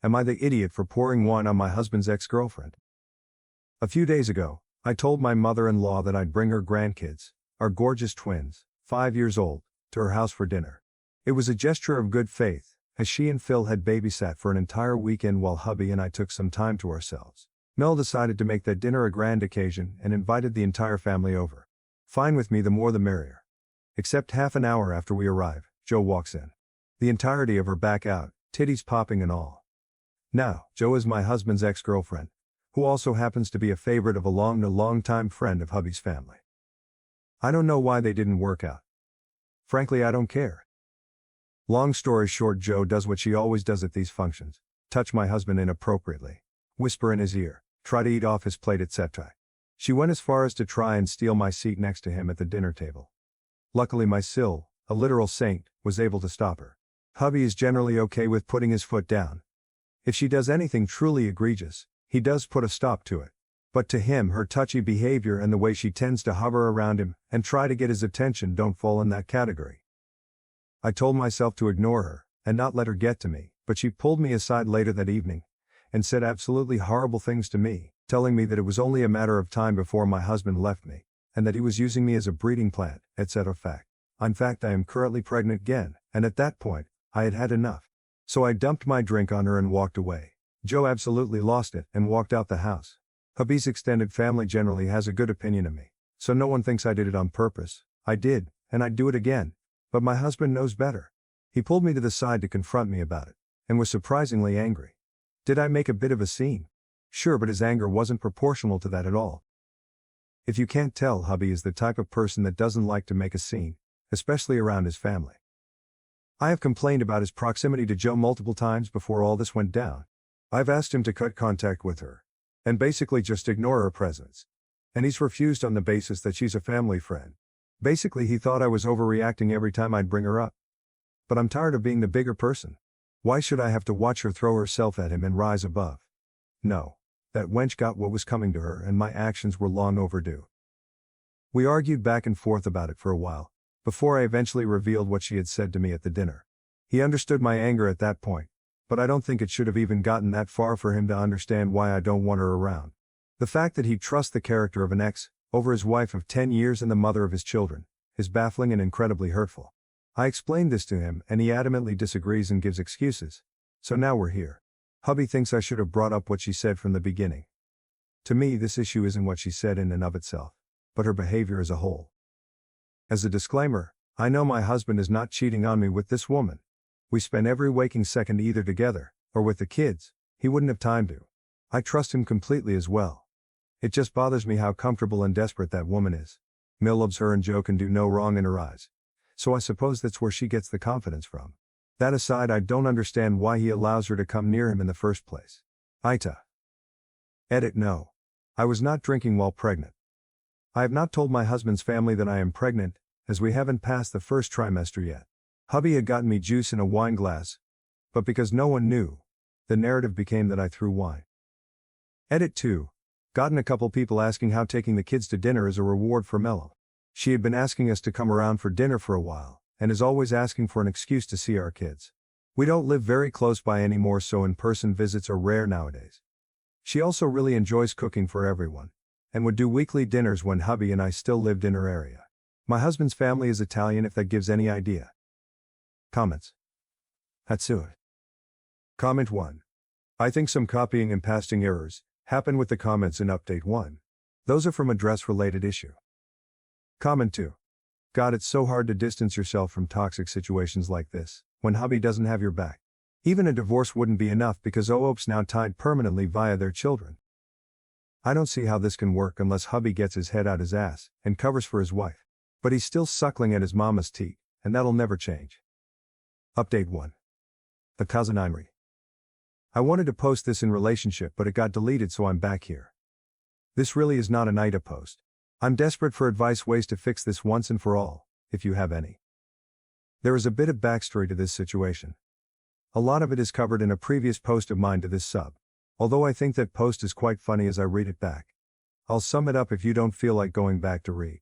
Am I the idiot for pouring wine on my husband's ex-girlfriend? A few days ago, I told my mother-in-law that I'd bring her grandkids, our gorgeous twins, 5 years old, to her house for dinner. It was a gesture of good faith, as she and Phil had babysat for an entire weekend while hubby and I took some time to ourselves. Mel decided to make that dinner a grand occasion and invited the entire family over. Fine with me, the more the merrier. Except half an hour after we arrive, Jo walks in. The entirety of her back out, titties popping and all. Now, Jo is my husband's ex-girlfriend, who also happens to be a favorite of a long-time friend of hubby's family. I don't know why they didn't work out. Frankly, I don't care. Long story short, Jo does what she always does at these functions: touch my husband inappropriately, whisper in his ear, try to eat off his plate, etc. She went as far as to try and steal my seat next to him at the dinner table. Luckily my Sil, a literal saint, was able to stop her. Hubby is generally okay with putting his foot down. If she does anything truly egregious, he does put a stop to it. But to him, her touchy behavior and the way she tends to hover around him and try to get his attention don't fall in that category. I told myself to ignore her and not let her get to me, but she pulled me aside later that evening and said absolutely horrible things to me, telling me that it was only a matter of time before my husband left me, and that he was using me as a breeding plant, etc. In fact, I am currently pregnant again, and at that point, I had had enough. So I dumped my drink on her and walked away. Jo absolutely lost it and walked out the house. Hubby's extended family generally has a good opinion of me, so no one thinks I did it on purpose. I did, and I'd do it again. But my husband knows better. He pulled me to the side to confront me about it, and was surprisingly angry. Did I make a bit of a scene? Sure, but his anger wasn't proportional to that at all. If you can't tell, hubby is the type of person that doesn't like to make a scene, especially around his family. I have complained about his proximity to Jo multiple times before all this went down. I've asked him to cut contact with her, and basically just ignore her presence. And he's refused on the basis that she's a family friend. Basically, he thought I was overreacting every time I'd bring her up. But I'm tired of being the bigger person. Why should I have to watch her throw herself at him and rise above? No. That wench got what was coming to her, and my actions were long overdue. We argued back and forth about it for a while, before I eventually revealed what she had said to me at the dinner. He understood my anger at that point, but I don't think it should have even gotten that far for him to understand why I don't want her around. The fact that he trusts the character of an ex over his wife of 10 years and the mother of his children is baffling and incredibly hurtful. I explained this to him and he adamantly disagrees and gives excuses. So now we're here. Hubby thinks I should have brought up what she said from the beginning. To me, this issue isn't what she said in and of itself, but her behavior as a whole. As a disclaimer, I know my husband is not cheating on me with this woman. We spend every waking second either together, or with the kids. He wouldn't have time to. I trust him completely as well. It just bothers me how comfortable and desperate that woman is. Mil loves her and Jo can do no wrong in her eyes. So I suppose that's where she gets the confidence from. That aside, I don't understand why he allows her to come near him in the first place. AITA. Edit: no. I was not drinking while pregnant. I have not told my husband's family that I am pregnant, as we haven't passed the first trimester yet. Hubby had gotten me juice in a wine glass, but because no one knew, the narrative became that I threw wine. Edit 2. Gotten a couple people asking how taking the kids to dinner is a reward for Mello. She had been asking us to come around for dinner for a while, and is always asking for an excuse to see our kids. We don't live very close by anymore, so in-person visits are rare nowadays. She also really enjoys cooking for everyone, and would do weekly dinners when hubby and I still lived in her area. My husband's family is Italian, if that gives any idea. Comments. Hatsui. Comment 1. I think some copying and pasting errors happen with the comments in update 1. Those are from address-related issue. Comment 2. God, it's so hard to distance yourself from toxic situations like this, when hubby doesn't have your back. Even a divorce wouldn't be enough because OOP's now tied permanently via their children. I don't see how this can work unless hubby gets his head out his ass and covers for his wife. But he's still suckling at his mama's teat, and that'll never change. Update 1. The Kazanimri. I wanted to post this in relationship, but it got deleted, so I'm back here. This really is not an AITA post. I'm desperate for advice, ways to fix this once and for all, if you have any. There is a bit of backstory to this situation. A lot of it is covered in a previous post of mine to this sub. Although I think that post is quite funny as I read it back. I'll sum it up if you don't feel like going back to read.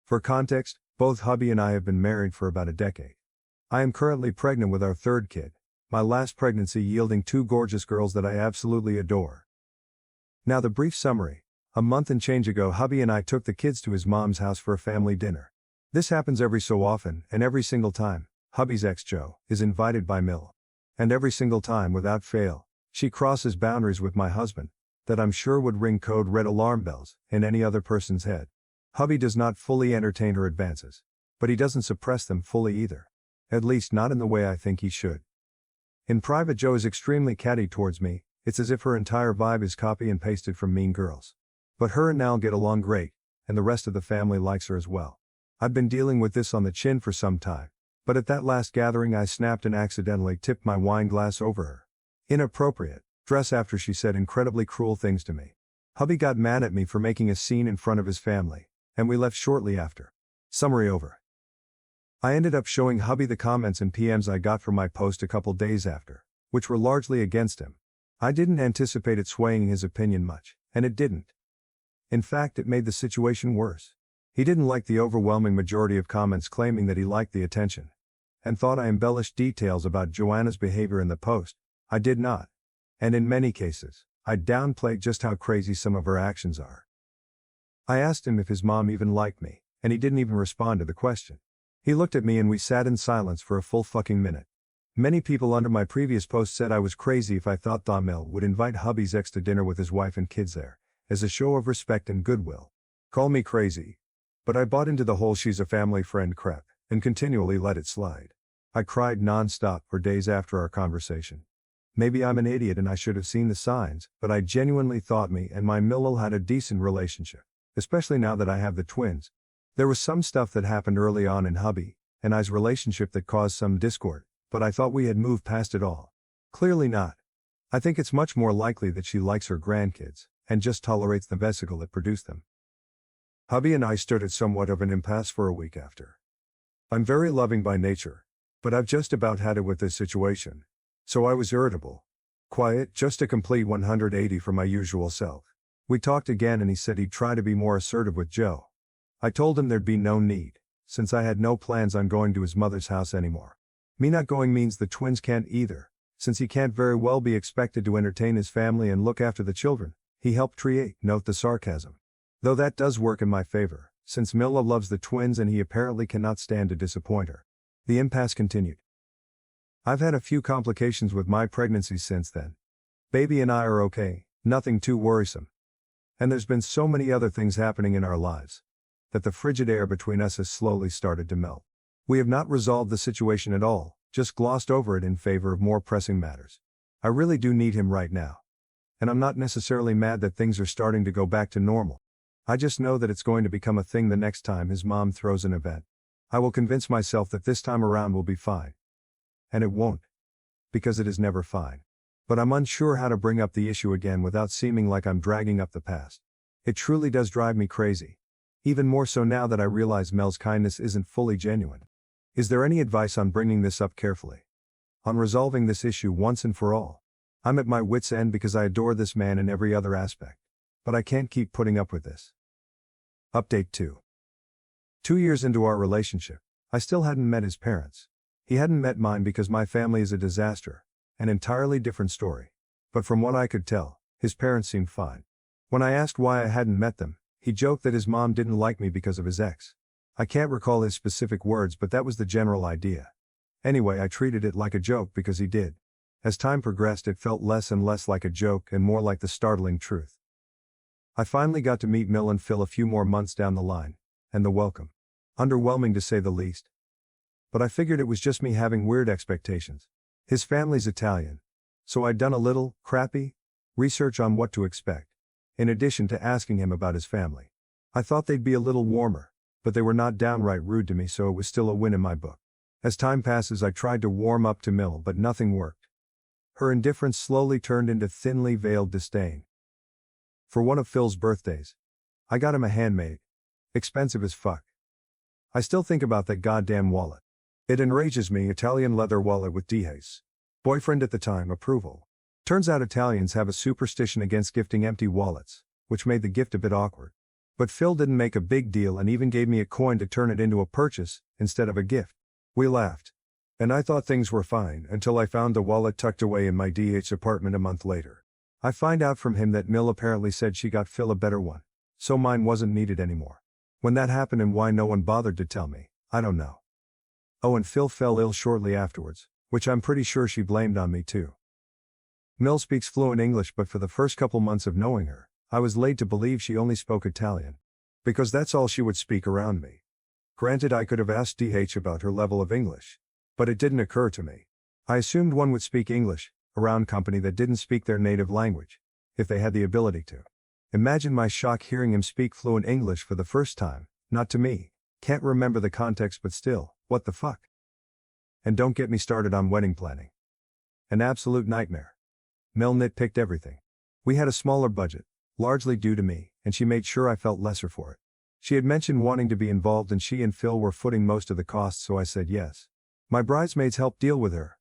For context, both hubby and I have been married for about a decade. I am currently pregnant with our third kid. my last pregnancy yielding 2 gorgeous girls that I absolutely adore. Now the brief summary. A month and change ago, hubby and I took the kids to his mom's house for a family dinner. This happens every so often, and every single time, hubby's ex Joe is invited by Mill. And every single time without fail, she crosses boundaries with my husband, that I'm sure would ring code red alarm bells in any other person's head. Hubby does not fully entertain her advances, but he doesn't suppress them fully either. At least not in the way I think he should. In private, Joe is extremely catty towards me. It's as if her entire vibe is copy and pasted from Mean Girls. But her and Nal get along great, and the rest of the family likes her as well. I've been dealing with this on the chin for some time, but at that last gathering I snapped and accidentally tipped my wine glass over her. Inappropriate dress after she said incredibly cruel things to me. Hubby got mad at me for making a scene in front of his family, and we left shortly after. Summary over. I ended up showing hubby the comments and PMs I got from my post a couple days after, which were largely against him. I didn't anticipate it swaying his opinion much, and it didn't. In fact, it made the situation worse. He didn't like the overwhelming majority of comments claiming that he liked the attention, and thought I embellished details about Joanna's behavior in the post. I did not. And in many cases, I downplayed just how crazy some of her actions are. I asked him if his mom even liked me, and he didn't even respond to the question. He looked at me and we sat in silence for a full fucking minute. Many people under my previous post said I was crazy if I thought Mill would invite hubby's ex to dinner with his wife and kids there, as a show of respect and goodwill. Call me crazy. But I bought into the whole she's a family friend crap, and continually let it slide. I cried non-stop for days after our conversation. Maybe I'm an idiot and I should have seen the signs, but I genuinely thought me and my Millel had a decent relationship, especially now that I have the twins. There was some stuff that happened early on in hubby and I's relationship that caused some discord, but I thought we had moved past it all. Clearly not. I think it's much more likely that she likes her grandkids, and just tolerates the vesicle that produced them. Hubby and I stood at somewhat of an impasse for a week after. I'm very loving by nature, but I've just about had it with this situation. So I was irritable. Quiet, just a complete 180 from my usual self. We talked again and he said he'd try to be more assertive with Joe. I told him there'd be no need, since I had no plans on going to his mother's house anymore. Me not going means the twins can't either, since he can't very well be expected to entertain his family and look after the children he helped create. Note the sarcasm. Though that does work in my favor, since Milla loves the twins and he apparently cannot stand to disappoint her. The impasse continued. I've had a few complications with my pregnancy since then. Baby and I are okay, nothing too worrisome. And there's been so many other things happening in our lives, that the frigid air between us has slowly started to melt. We have not resolved the situation at all, just glossed over it in favor of more pressing matters. I really do need him right now. And I'm not necessarily mad that things are starting to go back to normal. I just know that it's going to become a thing the next time his mom throws an event. I will convince myself that this time around will be fine. And it won't. Because it is never fine. But I'm unsure how to bring up the issue again without seeming like I'm dragging up the past. It truly does drive me crazy. Even more so now that I realize Mel's kindness isn't fully genuine. Is there any advice on bringing this up carefully? On resolving this issue once and for all? I'm at my wit's end because I adore this man in every other aspect. But I can't keep putting up with this. Update 2. 2 years into our relationship, I still hadn't met his parents. He hadn't met mine because my family is a disaster, an entirely different story. But from what I could tell, his parents seemed fine. When I asked why I hadn't met them, he joked that his mom didn't like me because of his ex. I can't recall his specific words, but that was the general idea. Anyway, I treated it like a joke because he did. As time progressed, it felt less and less like a joke and more like the startling truth. I finally got to meet Mill and Phil a few more months down the line, and the welcome. Underwhelming to say the least. But I figured it was just me having weird expectations. His family's Italian, so I'd done a little, crappy, research on what to expect, in addition to asking him about his family. I thought they'd be a little warmer, but they were not downright rude to me, so it was still a win in my book. As time passes, I tried to warm up to Mill, but nothing worked. Her indifference slowly turned into thinly veiled disdain. For one of Phil's birthdays, I got him a handmade, expensive as fuck. I still think about that goddamn wallet. It enrages me. Italian leather wallet with Diaz. Boyfriend at the time approval. Turns out Italians have a superstition against gifting empty wallets, which made the gift a bit awkward. But Phil didn't make a big deal and even gave me a coin to turn it into a purchase, instead of a gift. We laughed. And I thought things were fine until I found the wallet tucked away in my DH apartment a month later. I find out from him that Mill apparently said she got Phil a better one, so mine wasn't needed anymore. When that happened and why no one bothered to tell me, I don't know. Oh, and Phil fell ill shortly afterwards, which I'm pretty sure she blamed on me too. Mill speaks fluent English, but for the first couple months of knowing her, I was led to believe she only spoke Italian. Because that's all she would speak around me. Granted, I could have asked DH about her level of English. But it didn't occur to me. I assumed one would speak English, around company that didn't speak their native language, if they had the ability to. Imagine my shock hearing him speak fluent English for the first time, not to me. Can't remember the context, but still, what the fuck? And don't get me started on wedding planning. An absolute nightmare. Mel nitpicked everything. We had a smaller budget, largely due to me, and she made sure I felt lesser for it. She had mentioned wanting to be involved and she and Phil were footing most of the costs, so I said yes. My bridesmaids helped deal with her.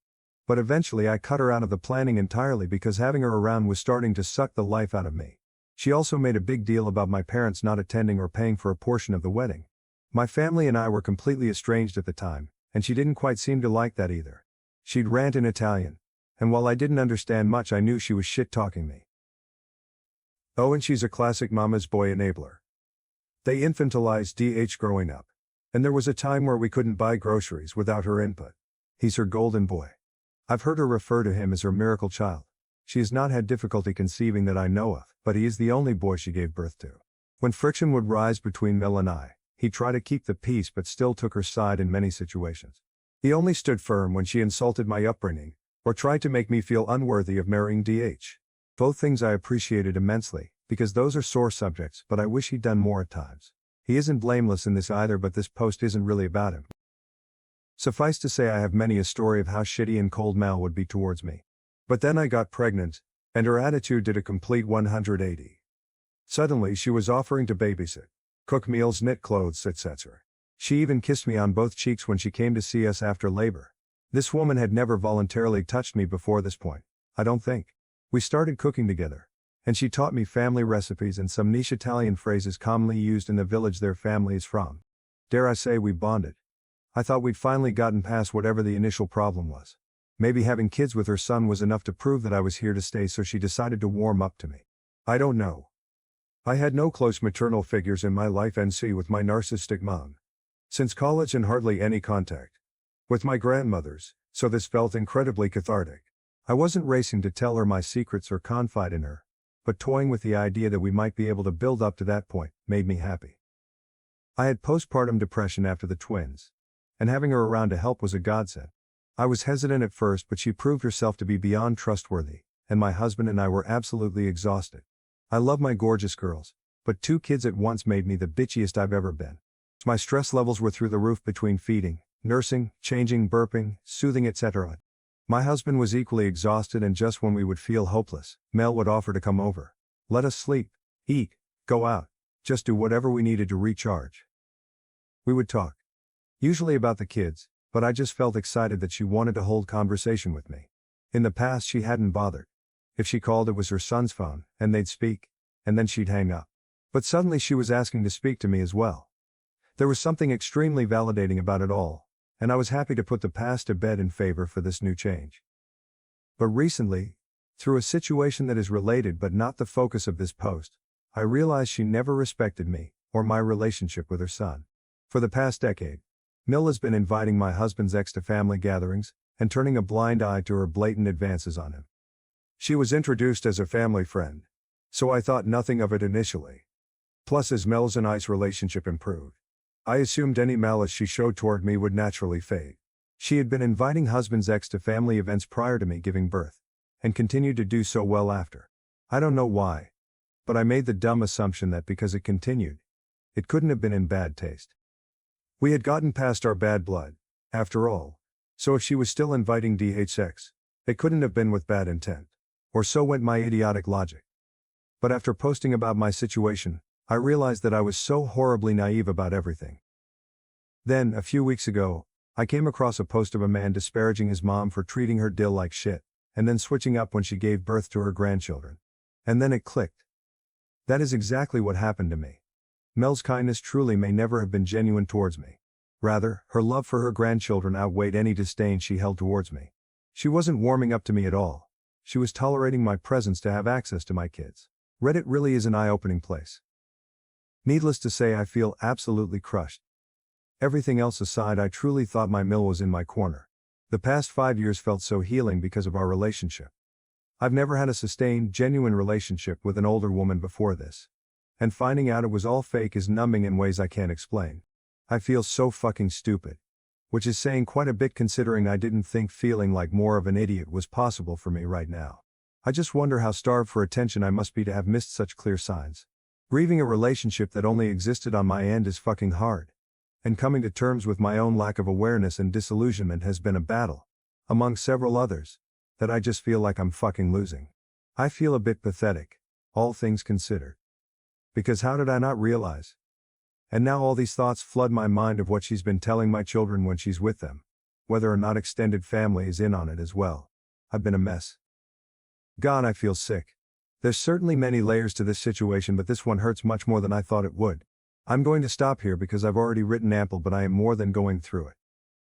But eventually I cut her out of the planning entirely because having her around was starting to suck the life out of me. She also made a big deal about my parents not attending or paying for a portion of the wedding. My family and I were completely estranged at the time, and she didn't quite seem to like that either. She'd rant in Italian, and while I didn't understand much, I knew she was shit-talking me. Oh, and she's a classic mama's boy enabler. They infantilized DH growing up. And there was a time where we couldn't buy groceries without her input. He's her golden boy. I've heard her refer to him as her miracle child. She has not had difficulty conceiving that I know of, but he is the only boy she gave birth to. When friction would rise between Mel and I, he tried to keep the peace but still took her side in many situations. He only stood firm when she insulted my upbringing, or tried to make me feel unworthy of marrying DH. Both things I appreciated immensely, because those are sore subjects, but I wish he'd done more at times. He isn't blameless in this either, but this post isn't really about him. Suffice to say, I have many a story of how shitty and cold Mal would be towards me. But then I got pregnant, and her attitude did a complete 180. Suddenly she was offering to babysit, cook meals, knit clothes, etc. She even kissed me on both cheeks when she came to see us after labor. This woman had never voluntarily touched me before this point, I don't think. We started cooking together. And she taught me family recipes and some niche Italian phrases commonly used in the village their family is from. Dare I say, we bonded. I thought we'd finally gotten past whatever the initial problem was. Maybe having kids with her son was enough to prove that I was here to stay, so she decided to warm up to me. I don't know. I had no close maternal figures in my life NC with my narcissistic mom. Since college, and hardly any contact with my grandmothers, so this felt incredibly cathartic. I wasn't racing to tell her my secrets or confide in her, but toying with the idea that we might be able to build up to that point made me happy. I had postpartum depression after the twins, and having her around to help was a godsend. I was hesitant at first, but she proved herself to be beyond trustworthy, and my husband and I were absolutely exhausted. I love my gorgeous girls, but 2 kids at once made me the bitchiest I've ever been. My stress levels were through the roof between feeding, nursing, changing, burping, soothing, etc. My husband was equally exhausted, and just when we would feel hopeless, Mel would offer to come over. Let us sleep, eat, go out, just do whatever we needed to recharge. We would talk. Usually about the kids, but I just felt excited that she wanted to hold conversation with me. In the past she hadn't bothered. If she called, it was her son's phone, and they'd speak, and then she'd hang up. But suddenly she was asking to speak to me as well. There was something extremely validating about it all, and I was happy to put the past to bed in favor for this new change. But recently, through a situation that is related but not the focus of this post, I realized she never respected me, or my relationship with her son. For the past decade, Mill has been inviting my husband's ex to family gatherings, and turning a blind eye to her blatant advances on him. She was introduced as a family friend, so I thought nothing of it initially. Plus, as Mel's and I's relationship improved, I assumed any malice she showed toward me would naturally fade. She had been inviting husband's ex to family events prior to me giving birth, and continued to do so well after. I don't know why, but I made the dumb assumption that because it continued, it couldn't have been in bad taste. We had gotten past our bad blood, after all, so if she was still inviting DHX, it couldn't have been with bad intent. Or so went my idiotic logic. But after posting about my situation, I realized that I was so horribly naive about everything. Then, a few weeks ago, I came across a post of a man disparaging his mom for treating her dill like shit, and then switching up when she gave birth to her grandchildren. And then it clicked. That is exactly what happened to me. Mel's kindness truly may never have been genuine towards me. Rather, her love for her grandchildren outweighed any disdain she held towards me. She wasn't warming up to me at all. She was tolerating my presence to have access to my kids. Reddit really is an eye-opening place. Needless to say, I feel absolutely crushed. Everything else aside, I truly thought my mill was in my corner. The past 5 years felt so healing because of our relationship. I've never had a sustained, genuine relationship with an older woman before this. And finding out it was all fake is numbing in ways I can't explain. I feel so fucking stupid. Which is saying quite a bit considering I didn't think feeling like more of an idiot was possible for me right now. I just wonder how starved for attention I must be to have missed such clear signs. Grieving a relationship that only existed on my end is fucking hard. And coming to terms with my own lack of awareness and disillusionment has been a battle, among several others, that I just feel like I'm fucking losing. I feel a bit pathetic, all things considered. Because how did I not realize? And now all these thoughts flood my mind of what she's been telling my children when she's with them, whether or not extended family is in on it as well. I've been a mess. God, I feel sick. There's certainly many layers to this situation, but this one hurts much more than I thought it would. I'm going to stop here because I've already written ample, but I am more than going through it.